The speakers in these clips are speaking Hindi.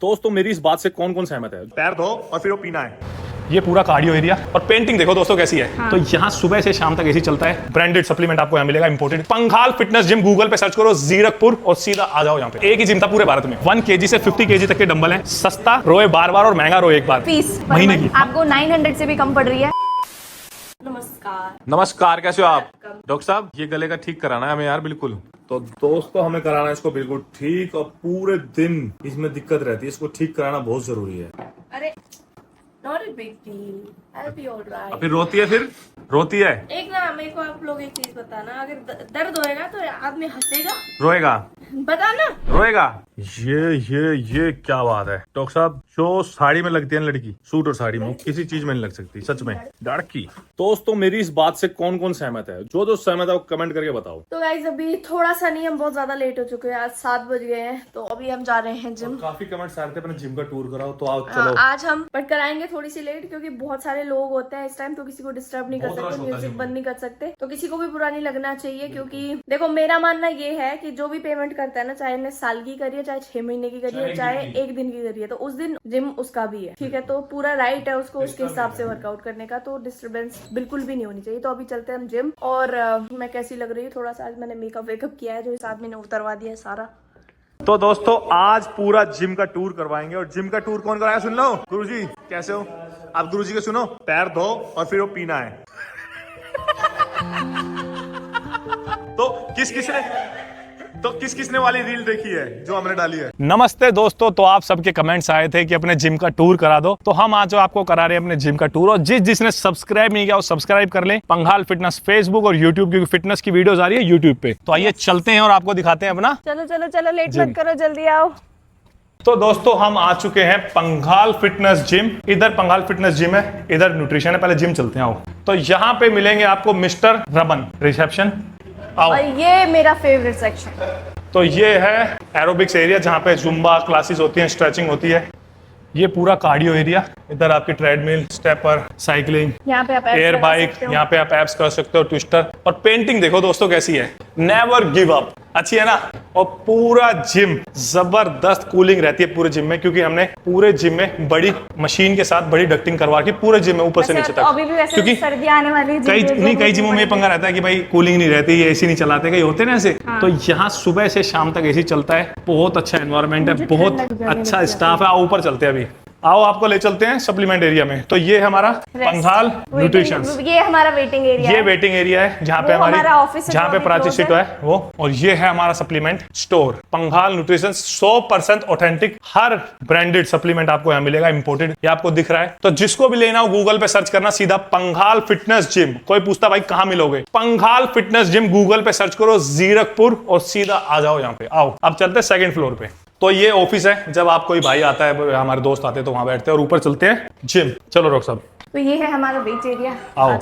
दोस्तों मेरी इस बात से कौन कौन सहमत है? पैर धो और फिर वो पीना है। ये पूरा कार्डियो एरिया और पेंटिंग देखो दोस्तों कैसी है। हाँ। तो यहाँ सुबह से शाम तक ऐसी चलता है। ब्रांडेड सप्लीमेंट आपको यहाँ मिलेगा, imported. Panghal fitness gym Google पे सर्च करो, जीरकपुर, और सीधा आ जाओ यहाँ पे। एक ही जिम था पूरे भारत में। 1 kg से 50 kg तक के डंबल है। सस्ता रोए बार बार और महंगा रोए एक बार। फीस महीने की आपको 900 से भी कम पड़ रही है। नमस्कार, कैसे हो आप? डॉक्टर साहब ये गले का ठीक कराना है हमें यार, बिल्कुल। तो दोस्तों हमें कराना है इसको बिल्कुल ठीक, और पूरे दिन इसमें दिक्कत रहती है, इसको ठीक कराना बहुत जरूरी है। अरे not a big deal. I'll be alright. फिर रोती है, फिर रोती है, एक ना मेरे को आप लोग एक चीज बताना, अगर दर्द होएगा तो आदमी हंसेगा, रोएगा, बताना। रोएगा। ये क्या बात है डॉक्टर साहब? जो साड़ी में लगती है लड़की, सूट और साड़ी में, वो किसी चीज में नहीं लग सकती, सच में लड़की। दोस्तों मेरी इस बात से कौन कौन सहमत है? जो सहमत है वो कमेंट करके बताओ। तो गाइस अभी थोड़ा सा नहीं, हम बहुत ज्यादा लेट हो चुके हैं, आज 7 बज गए हैं, तो अभी हम जा रहे हैं जिम। काफी कमेंट्स आ रहे थे अपने जिम का टूर कराओ, तो आओ चलो। आज हम बट कराएंगे थोड़ी सी लेट, क्योंकि बहुत सारे लोग होते हैं इस टाइम, तो किसी को डिस्टर्ब नहीं कर सकते, म्यूजिक बंद नहीं कर सकते, तो किसी को भी बुरा नहीं लगना चाहिए। क्योंकि देखो मेरा मानना ये है कि जो भी पेमेंट करता है ना, चाहे ने साल की करिए, चाहे 6 महीने की करिए, चाहे 1 दिन की करिए, तो उस दिन जिम उसका भी है, ठीक है? तो पूरा राइट है उसको उसके हिसाब से वर्कआउट करने का, तो डिस्टर्बेंस बिल्कुल भी नहीं होनी चाहिए। तो अभी चलते हैं हम जिम। और मैं कैसी लग रही हूँ? थोड़ा सा आज मैंने मेकअप किया है, जो इस आदमी ने उतरवा दिया है सारा। तो दोस्तों आज पूरा जिम का टूर करवाएंगे, और जिम का टूर कौन कराया सुन लो। गुरुजी कैसे हो आप? गुरुजी के सुनो, पैर धो और फिर वो पीना है। तो किस किसने वाली रील देखी है जो हमने डाली है? नमस्ते दोस्तों, तो आप सबके कमेंट्स आए थे कि अपने जिम का टूर करा दो, तो हम आज आपको करा रहे हैं अपने जिम का टूर। और जिसने सब्सक्राइब नहीं किया वो सब्सक्राइब कर ले। पंघाल फिटनेस फेसबुक और यूट्यूब, क्योंकि फिटनेस की वीडियोस आ रही है यूट्यूब पे। तो आइए चलते हैं और आपको दिखाते हैं अपना। चलो चलो चलो, लेट मत करो, जल्दी आओ। तो दोस्तों हम आ चुके हैं पंघाल फिटनेस जिम। इधर पंघाल फिटनेस जिम है, इधर न्यूट्रिशन है। पहले जिम चलते हैं, आओ। तो यहाँ पे मिलेंगे आपको मिस्टर रमन, रिसेप्शन। आओ। और ये मेरा फेवरेट सेक्शन। तो ये है एरोबिक्स एरिया, जहाँ पे जुम्बा क्लासेस होती हैं, स्ट्रेचिंग होती है। ये पूरा कार्डियो एरिया, इधर आपकी ट्रेडमिल, स्टेपर, साइकिलिंग, यहाँ पे आप एयर बाइक, यहाँ पे आप एब्स कर सकते हो, ट्विस्टर। और पेंटिंग देखो दोस्तों कैसी है, नेवर गिव अप, अच्छी है ना? और पूरा जिम जबरदस्त कूलिंग रहती है पूरे जिम में, क्योंकि हमने पूरे जिम में बड़ी मशीन के साथ बड़ी डक्टिंग करवा के पूरे जिम में ऊपर से नीचे तक। अभी भी वैसे क्योंकि सर्दियां आने वाली है, कई जिमों में ये पंगा रहता है कि भाई कूलिंग नहीं रहती, एसी नहीं चलाते, कई होते ना ऐसे। तो यहाँ सुबह से शाम तक एसी चलता है। बहुत अच्छा एनवायरनमेंट है, बहुत अच्छा स्टाफ है। आओ ऊपर चलते हैं, अभी आओ आपको ले चलते हैं सप्लीमेंट एरिया में। तो ये हमारा पंघाल न्यूट्रिशन, ये हमारा वेटिंग एरिया, ये वेटिंग एरिया है जहाँ पे हमारी, जहाँ पे प्राची सीट है वो। और ये है हमारा supplement store, Panghal nutrition. 100% authentic, हर ब्रांडेड सप्लीमेंट आपको यहाँ मिलेगा, इंपोर्टेड। ये आपको दिख रहा है। तो जिसको भी लेना हो गूगल पे सर्च करना, सीधा पंघाल फिटनेस जिम। कोई पूछता भाई कहाँ मिलोगे? पंघाल फिटनेस जिम गूगल पे सर्च करो, जीरकपुर, और सीधा आ जाओ यहाँ पे। आओ अब चलते हैं 2nd फ्लोर पे। तो ये ऑफिस है, जब आप कोई भाई आता है, हमारे दोस्त आते हैं, तो वहां बैठते हैं। और ऊपर चलते हैं जिम। चलो डॉक्टर साहब। तो ये है हमारा वेट एरिया। आओ।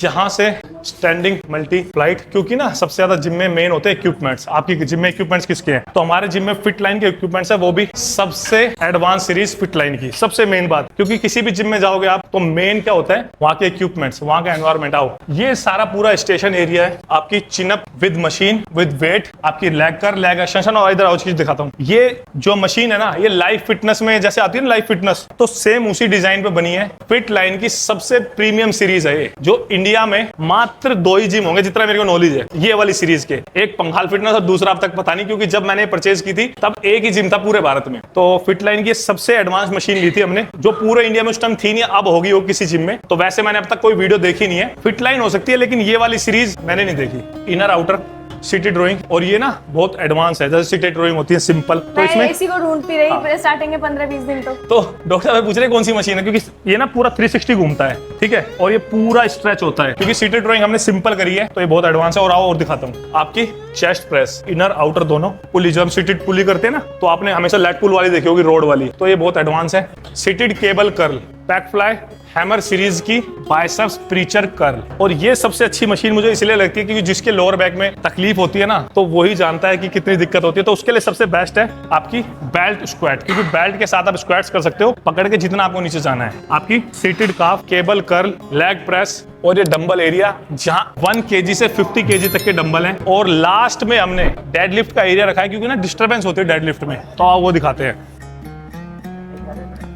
यहाँ से स्टैंडिंग मल्टी फ्लाइट, क्योंकि ना सबसे ज्यादा जिम में मेन होते हैं इक्विपमेंट्स। आपकी जिम में इक्विपमेंट्स किसके हैं? तो हमारे जिम में फिट लाइन के इक्विपमेंट्स है, वो भी सबसे एडवांस सीरीज फिट लाइन की। सबसे मेन बात, क्योंकि किसी भी जिम में जाओगे आप, तो मेन क्या होता है? वहाँ के इक्विपमेंट्स, वहाँ का एनवायरमेंट। आओ, ये सारा पूरा स्टेशन एरिया है। आपकी chin-up with machine with weight, आपकी लेग कर, लेग एक्सटेंशन। और इधर आओ चीज दिखाता हूँ। ये जो मशीन है ना, ये लाइफ फिटनेस में जैसे आती है ना, लाइफ फिटनेस, तो सेम उसी डिजाइन पे बनी है। फिट लाइन की सबसे प्रीमियम सीरीज है ये, जो इंडिया में मात्र 2 ही जिम होंगे जितना मेरे को नॉलेज है ये वाली सीरीज के। एक पंघाल फिटनेस और दूसरा अब तक पता नहीं, क्योंकि जब मैंने परचेज की थी तब एक ही जिम था पूरे भारत में। तो फिट लाइन की सबसे एडवांस मशीन ली थी हमने, जो पूरे इंडिया में उस टाइम थी नहीं, अब होगी वो किसी जिम में। तो वैसे मैंने अब तक कोई वीडियो देखी नहीं है। फिट लाइन हो सकती है, लेकिन ये वाली सीरीज मैंने नहीं देखी। इनर आउटर सिटी ड्राइंग, और ये ना बहुत एडवांस है, जैसे सिटी ड्राइंग होती है सिंपल। तो इसमें इसी को ढूंढती रही स्टार्टिंग के 15-20 दिन। तो डॉक्टर साहब पूछ रहे कौन सी मशीन है, क्योंकि ये ना पूरा 360 घूमता है, ठीक है? और ये पूरा स्ट्रेच होता है, क्योंकि सिटी ड्राइंग हमने सिंपल करी है, तो ये बहुत एडवांस है। और आओ और दिखाता हूँ। आपकी चेस्ट प्रेस, इनर आउटर दोनों पुली, जब हम सीटेड पुली करते हैं ना, तो आपने हमेशा लेग पुल वाली देखी होगी, रोड वाली, तो ये बहुत एडवांस है। Seated cable curl, back fly, hammer series की बाइसेप्स प्रीचर कर्ल। और ये सबसे अच्छी मशीन मुझे इसलिए लगती है, क्योंकि जिसके लोअर बैक में तकलीफ होती है ना, तो वही जानता है कि कितनी दिक्कत होती है। तो उसके लिए सबसे बेस्ट है आपकी बेल्ट स्क्वाट, क्योंकि बेल्ट के साथ आप स्क्वाट्स कर सकते हो, पकड़ के जितना आपको नीचे जाना है। आपकी सीटेड काफ, केबल कर्ल, लेग प्रेस, और ये डंबल एरिया, जहाँ 1 kg से 50 kg तक के डंबल हैं। और लास्ट में हमने डेडलिफ्ट का एरिया रखा है, क्योंकि ना डिस्टर्बेंस होती है डेडलिफ्ट में। तो आओ वो दिखाते हैं।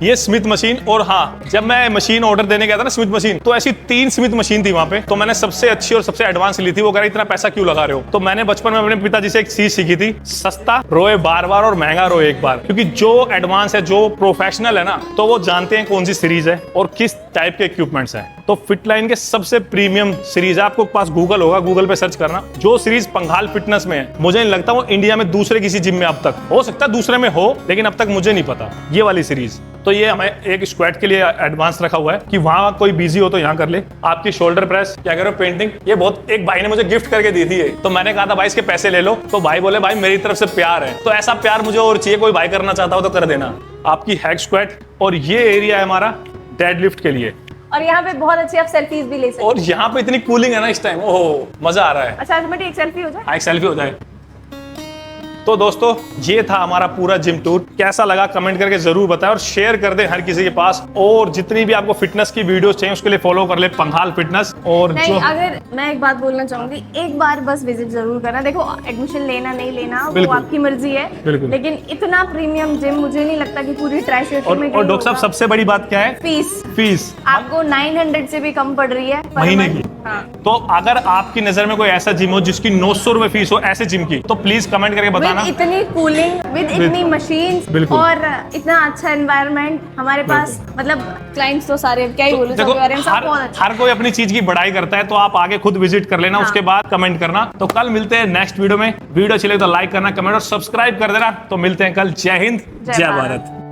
ये स्मिथ मशीन। और हाँ, जब मैं मशीन ऑर्डर देने गया था ना स्मिथ मशीन, तो ऐसी 3 स्मिथ मशीन थी वहां पे। तो मैंने सबसे अच्छी और सबसे एडवांस ली थी। वो कह रहा इतना पैसा क्यों लगा रहे हो। तो मैंने बचपन में अपने पिताजी से एक चीज सीखी थी, सस्ता रोए बार बार और महंगा रोए एक बार। क्योंकि जो एडवांस है, जो प्रोफेशनल है ना, तो वो जानते हैं कौन सी सीरीज है और किस टाइप के इक्विपमेंट्स हैं। तो फिटलाइन के सबसे प्रीमियम सीरीज है, आपको पास गूगल होगा, गूगल पे सर्च करना। जो सीरीज पंघाल फिटनेस में है, मुझे नहीं लगता वो इंडिया में दूसरे किसी जिम में अब तक, हो सकता है दूसरे में हो, लेकिन अब तक मुझे नहीं पता ये वाली सीरीज। तो ये हमें एक स्क्वाट के लिए एडवांस रखा हुआ है कि वहां कोई बिजी हो तो यहाँ कर ले। आपकी शोल्डर प्रेस, क्या करो पेंटिंग, ये बहुत, एक भाई ने मुझे गिफ्ट करके दी थी ये। तो मैंने कहा था भाई इसके पैसे ले लो, तो भाई बोले भाई मेरी तरफ से प्यार है। तो ऐसा प्यार मुझे और चाहिए, कोई भाई करना चाहता हो तो कर देना। आपकी हैक स्क्वाट, और ये एरिया है हमारा डेडलिफ्ट के लिए। और यहाँ पे बहुत अच्छी आप सेल्फीज भी ले सकते हैं। और यहाँ पे इतनी कूलिंग है ना इस टाइम, ओह मजा आ रहा है। अच्छा अल्टीमेटली एक सेल्फी हो जाए। हाँ, एक सेल्फी हो जाए। तो दोस्तों ये था हमारा पूरा जिम टूर। कैसा लगा कमेंट करके जरूर बताएं और शेयर कर दें हर किसी के पास। और जितनी भी आपको फिटनेस की वीडियोस चाहिए उसके लिए फॉलो कर ले पंघाल फिटनेस। और नहीं, जो अगर मैं एक बात बोलना चाहूंगी, एक बार बस विजिट जरूर करना। देखो एडमिशन लेना नहीं लेना वो बिल्कुल। आपकी मर्जी है, बिल्कुल। लेकिन इतना प्रीमियम जिम मुझे नहीं लगता कि पूरी ट्राई सिटी में और डॉक्टर साहब सबसे बड़ी बात क्या है, फीस आपको 900 से भी कम पड़ रही है per महीने month। की। हाँ। तो अगर आपकी नजर में कोई ऐसा जिम हो जिसकी 900 रुपए फीस हो ऐसे जिम की, तो प्लीज कमेंट करके बताना। With इतनी कूलिंग, विद इतनी मशीन्स बिल्कुल। और इतना अच्छा एनवायरनमेंट हमारे पास, मतलब क्लाइंट्स तो सारे क्या ही बोलूं, देखो सबके बारे में सब हर, बहुत अच्छा। हर कोई अपनी चीज की बड़ाई करता है, तो आप आगे खुद विजिट कर लेना। हाँ। उसके बाद कमेंट करना। तो कल मिलते हैं नेक्स्ट वीडियो में। वीडियो अच्छी लगे तो लाइक करना, कमेंट और सब्सक्राइब कर देना। तो मिलते हैं कल। जय हिंद, जय भारत।